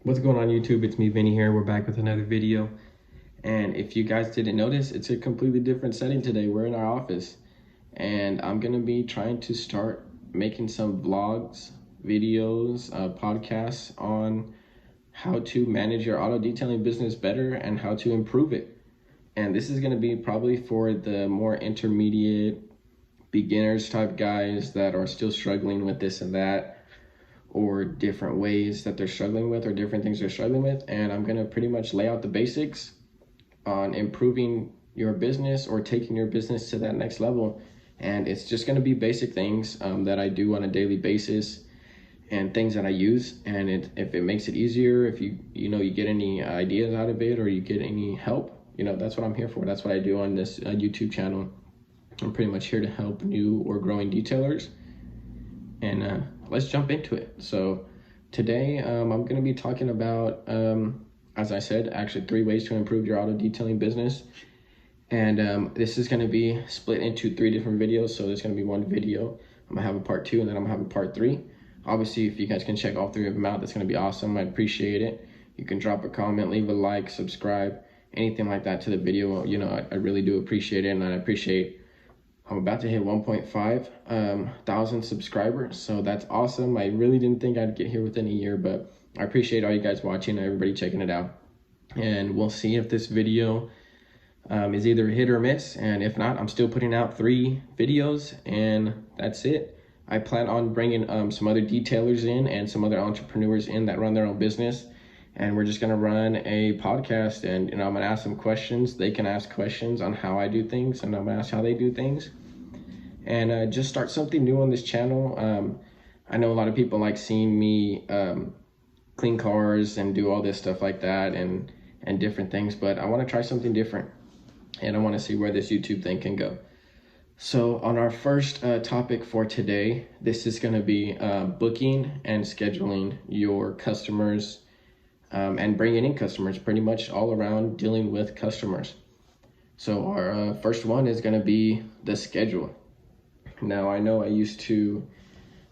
What's going on YouTube? It's me, Vinny here. We're back with another video. And if you guys didn't notice, it's a completely different setting today. We're in our office and I'm gonna be trying to start making some vlogs, videos, podcasts on how to manage your auto detailing business better and how to improve it. And this is gonna be probably for the more intermediate beginners type guys that are still struggling with this and that, or different ways that they're struggling with or different things they're struggling with. And I'm gonna pretty much lay out the basics on improving your business or taking your business to that next level. And it's just gonna be basic things that I do on a daily basis and things that I use. And if it makes it easier, if you get any ideas out of it or you get any help, that's what I'm here for. That's what I do on this YouTube channel. I'm pretty much here to help new or growing detailers. And let's jump into it. So today I'm going to be talking about, as I said, actually 3 ways to improve your auto detailing business. And this is going to be split into 3 different videos. So there's going to be one video. I'm going to have a part 2 and then I'm going to have a part 3. Obviously, if you guys can check all 3 of them out, that's going to be awesome. I'd appreciate it. You can drop a comment, leave a like, subscribe, anything like that to the video. I really do appreciate it, and I appreciate I'm about to hit 1.5 thousand subscribers, so that's awesome. I really didn't think I'd get here within a year, but I appreciate all you guys watching, everybody checking it out. And we'll see if this video is either a hit or miss, and if not, I'm still putting out 3 videos, and that's it. I plan on bringing some other detailers in and some other entrepreneurs in that run their own business, and we're just gonna run a podcast, and I'm gonna ask them questions. They can ask questions on how I do things, and I'm gonna ask how they do things. And just start something new on this channel. I know a lot of people like seeing me clean cars and do all this stuff like that and different things, but I want to try something different, and I want to see where this YouTube thing can go. So on our first topic for today, this is going to be booking and scheduling your customers and bringing in customers, pretty much all around dealing with customers. So our first one is going to be the schedule. Now, I know I used to,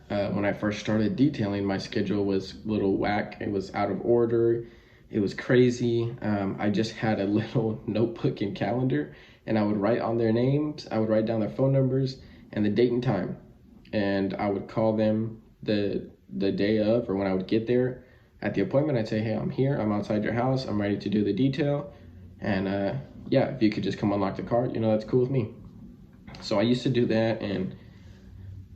when I first started detailing, my schedule was a little whack. It was out of order. It was crazy. I just had a little notebook and calendar, and I would write on their names. I would write down their phone numbers and the date and time. And I would call them the day of, or when I would get there at the appointment, I'd say, hey, I'm here. I'm outside your house. I'm ready to do the detail. And yeah, if you could just come unlock the car, that's cool with me. So I used to do that, and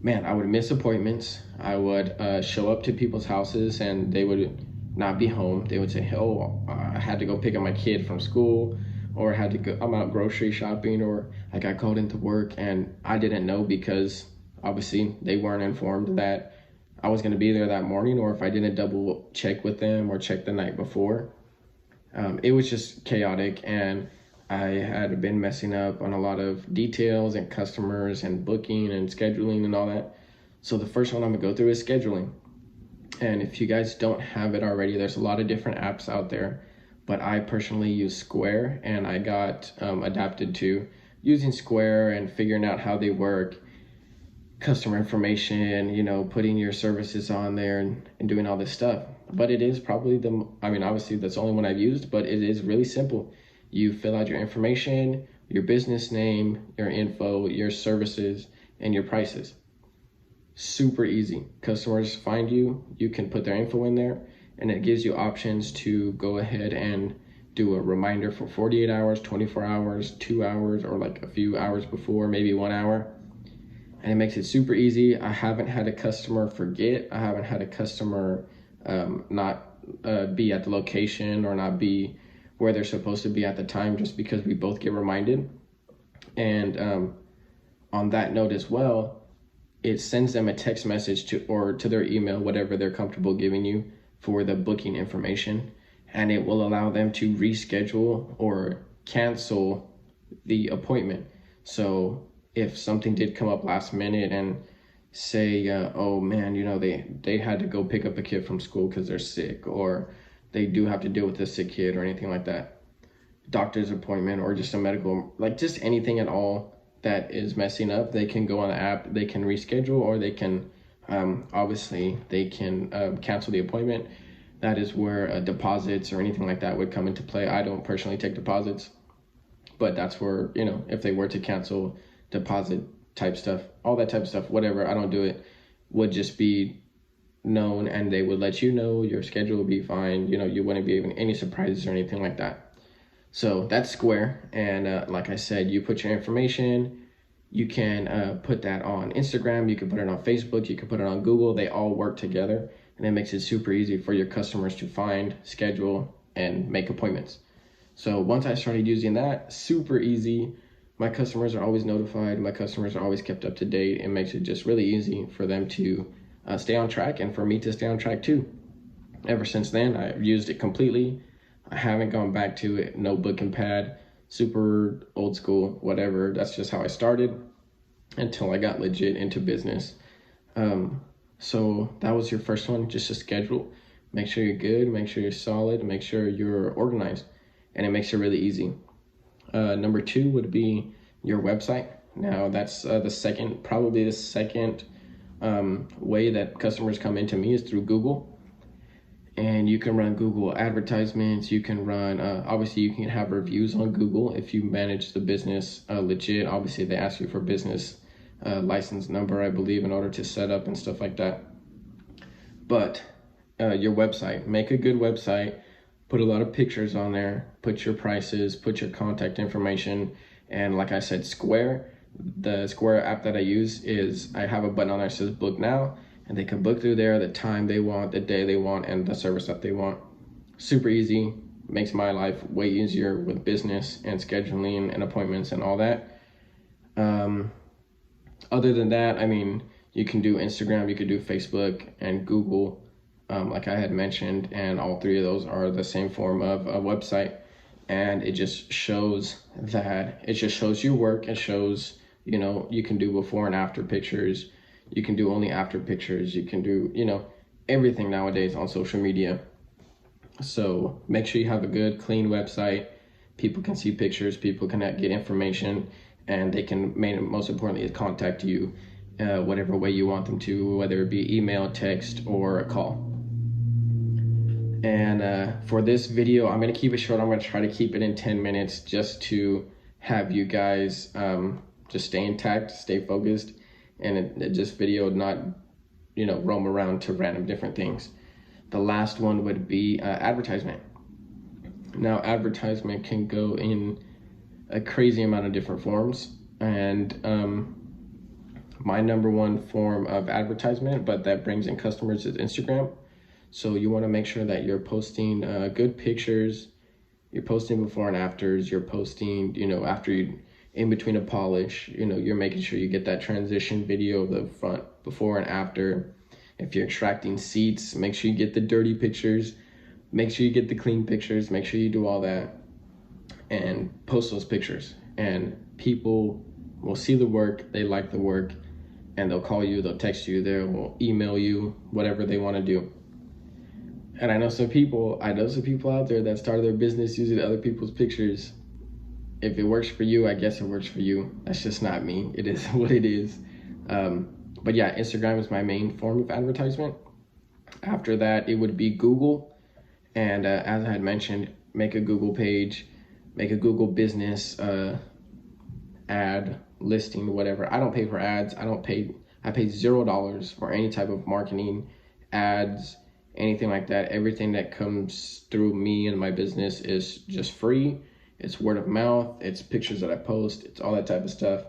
man, I would miss appointments. I would show up to people's houses and they would not be home. They would say, oh, I had to go pick up my kid from school, or I had to go, I'm out grocery shopping, or I got called into work, and I didn't know because obviously they weren't informed that I was gonna be there that morning, or if I didn't double check with them or check the night before. It was just chaotic, and I had been messing up on a lot of details and customers and booking and scheduling and all that. So the first one I'm gonna go through is scheduling. And if you guys don't have it already, there's a lot of different apps out there, but I personally use Square, and I got adapted to using Square and figuring out how they work, customer information, putting your services on there and doing all this stuff. But it is probably obviously that's the only one I've used, but it is really simple. You fill out your information, your business name, your info, your services, and your prices. Super easy. Customers find you, you can put their info in there, and it gives you options to go ahead and do a reminder for 48 hours, 24 hours, 2 hours, or like a few hours before, maybe 1 hour. And it makes it super easy. I haven't had a customer forget. I haven't had a customer not be at the location or not be where they're supposed to be at the time, just because we both get reminded. And on that note as well, it sends them a text message to their email, whatever they're comfortable giving you for the booking information, and it will allow them to reschedule or cancel the appointment. So if something did come up last minute and say, oh man, they had to go pick up a kid from school because they're sick, or they do have to deal with a sick kid or anything like that, doctor's appointment, or just a medical, like just anything at all that is messing up, they can go on the app, they can reschedule, or they can obviously they can cancel the appointment, that is where deposits or anything like that would come into play. I don't personally take deposits, but that's where, you know, if they were to cancel deposit type stuff, all that type of stuff, whatever, I don't do it, would just be known, and they would let you know. Your schedule would be fine. You know, you wouldn't be having any surprises or anything like that. So that's Square. And like I said, you put your information. You can put that on Instagram. You can put it on Facebook. You can put it on Google. They all work together, and it makes it super easy for your customers to find, schedule, and make appointments. So once I started using that, super easy. My customers are always notified. My customers are always kept up to date. It makes it just really easy for them to stay on track, and for me to stay on track too. Ever since then, I've used it completely. I haven't gone back to it. Notebook and pad, super old school, whatever. That's just how I started until I got legit into business. So that was your first one, just a schedule. Make sure you're good, make sure you're solid, make sure you're organized, and it makes it really easy. Number 2 would be your website. Now that's probably the second way that customers come into me is through Google. And you can run Google advertisements. You can run, obviously you can have reviews on Google if you manage the business legit. Obviously they ask you for business license number, I believe, in order to set up and stuff like that. But your website, make a good website, put a lot of pictures on there, put your prices, put your contact information. And like I said, Square, the Square app that I use is, I have a button on there that says book now, and they can book through there the time they want, the day they want, and the service that they want. Super easy, makes my life way easier with business and scheduling and appointments and all that. Other than that, I mean, you can do Instagram, you could do Facebook and Google, like I had mentioned, and all three of those are the same form of a website. And it just shows your work. It shows, you know, you can do before and after pictures. You can do only after pictures. You can do, you know, everything nowadays on social media. So make sure you have a good, clean website. People can see pictures, people can get information, and they can, most importantly, contact you whatever way you want them to, whether it be email, text, or a call. And for this video, I'm going to keep it short. I'm going to try to keep it in 10 minutes just to have you guys just stay intact, stay focused, and just video not, you know, roam around to random different things. The last one would be advertisement. Now, advertisement can go in a crazy amount of different forms, and my number one form of advertisement, but that brings in customers, is Instagram. So you want to make sure that you're posting good pictures, you're posting before and afters, you're posting, you know, after you, in between a polish, you know, you're making sure you get that transition video of the front, before and after. If you're extracting seats, make sure you get the dirty pictures, make sure you get the clean pictures, make sure you do all that and post those pictures. And people will see the work, they like the work, and they'll call you, they'll text you, they'll email you, whatever they want to do. And I know some people out there that started their business using other people's pictures. If it works for you, I guess it works for you. That's just not me. It is what it is. But yeah, Instagram is my main form of advertisement. After that, it would be Google. And as I had mentioned, make a Google page, make a Google business ad, listing, whatever. I don't pay for ads. I pay $0 for any type of marketing, ads, anything like that. Everything that comes through me and my business is just free. It's word of mouth, it's pictures that I post, it's all that type of stuff.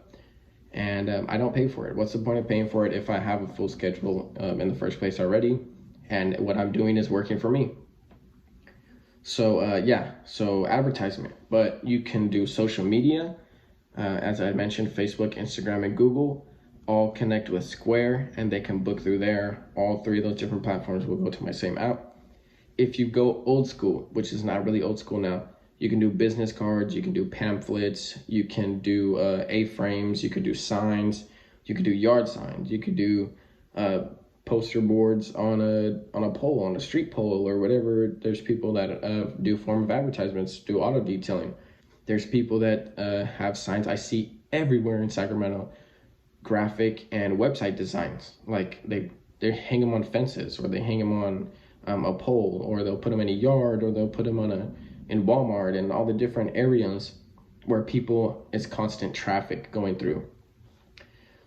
And I don't pay for it. What's the point of paying for it if I have a full schedule in the first place already, and what I'm doing is working for me? So yeah, so advertisement. But you can do social media, as I mentioned, Facebook, Instagram, and Google all connect with Square, and they can book through there. All three of those different platforms will go to my same app. If you go old school, which is not really old school now, you can do business cards, you can do pamphlets, you can do A-frames, you could do signs, you could do yard signs, you could do poster boards on a pole, on a street pole or whatever. There's people that do form of advertisements, do auto detailing. There's people that have signs I see everywhere in Sacramento, graphic and website designs. Like they hang them on fences, or they hang them on a pole, or they'll put them in a yard, or they'll put them in Walmart and all the different areas where it's constant traffic going through.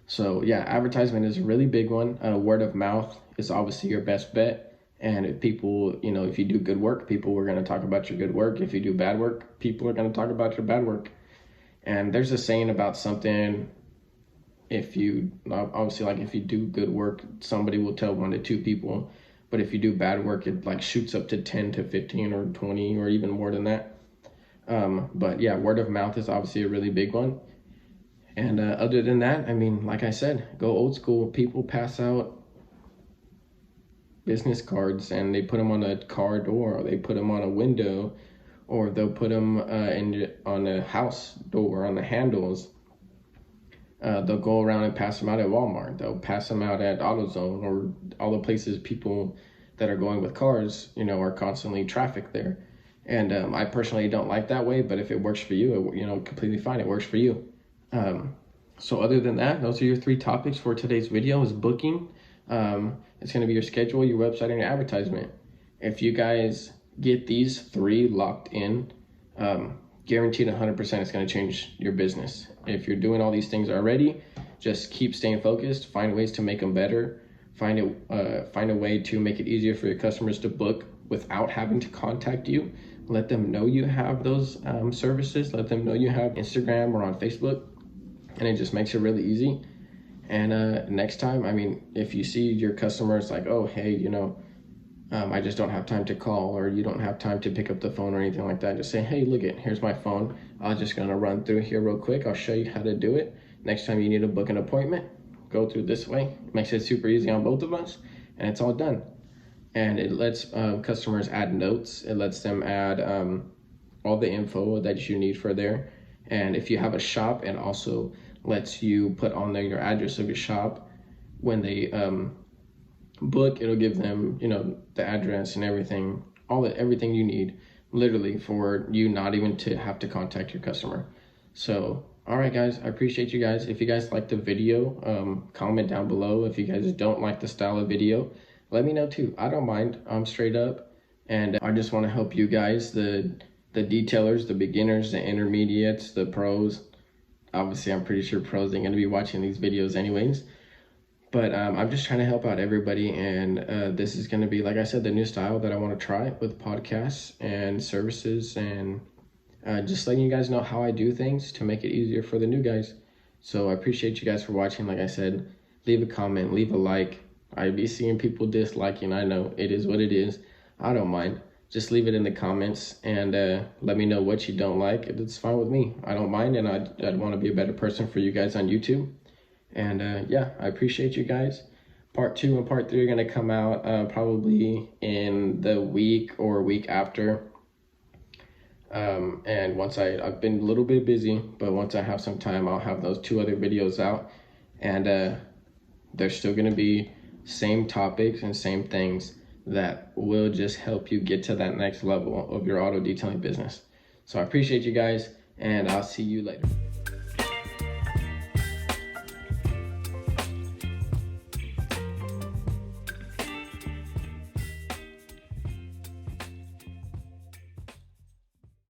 So yeah, advertisement is a really big one. Word of mouth is obviously your best bet. And if people, if you do good work, people are going to talk about your good work. If you do bad work, people are going to talk about your bad work. And there's a saying about something, if you do good work, somebody will tell 1 to 2 people. But if you do bad work, it like shoots up to 10 to 15 or 20 or even more than that. But yeah, word of mouth is obviously a really big one. And other than that, I mean, like I said, go old school. People pass out business cards and they put them on a car door, or they put them on a window, or they'll put them on a house door, on the handles. They'll go around and pass them out at Walmart. They'll pass them out at AutoZone, or all the places people that are going with cars, are constantly trafficked there. And I personally don't like that way, but if it works for you, completely fine. It works for you. So other than that, those are your 3 topics for today's video. Is booking. It's going to be your schedule, your website, and your advertisement. If you guys get these 3 locked in, guaranteed 100% it's going to change your business. If you're doing all these things already, just keep staying focused, find ways to make them better, find a way to make it easier for your customers to book without having to contact you. Let them know you have those services. Let them know you have Instagram or on Facebook, and it just makes it really easy. And next time, I mean, if you see your customers like, oh, hey, I just don't have time to call, or you don't have time to pick up the phone or anything like that, just say, hey, here's my phone. I'm just gonna run through here real quick. I'll show you how to do it. Next time you need to book an appointment, go through this way. It makes it super easy on both of us, and it's all done. And it lets customers add notes. It lets them add all the info that you need for there. And if you have a shop, it also lets you put on there your address of your shop. When they book, it'll give them, the address and everything, everything you need, literally, for you not even to have to contact your customer. So, all right, guys, I appreciate you guys. If you guys like the video, comment down below. If you guys don't like the style of video, let me know too. I don't mind. I'm straight up, and I just want to help you guys, the detailers, the beginners, the intermediates, the pros. Obviously, I'm pretty sure pros ain't gonna be watching these videos anyways. But I'm just trying to help out everybody, and this is gonna be, like I said, the new style that I want to try with podcasts and services, and just letting you guys know how I do things to make it easier for the new guys. So I appreciate you guys for watching. Like I said, leave a comment, leave a like. I be seeing people disliking. I know, it is what it is. I don't mind. Just leave it in the comments and let me know what you don't like. It's fine with me. I don't mind, and I'd want to be a better person for you guys on YouTube. And yeah, I appreciate you guys. Part 2 and part 3 are going to come out probably in the week or week after. And once I've been a little bit busy, but once I have some time, I'll have those 2 other videos out. And they're still going to be same topics and same things that will just help you get to that next level of your auto detailing business. So I appreciate you guys, and I'll see you later.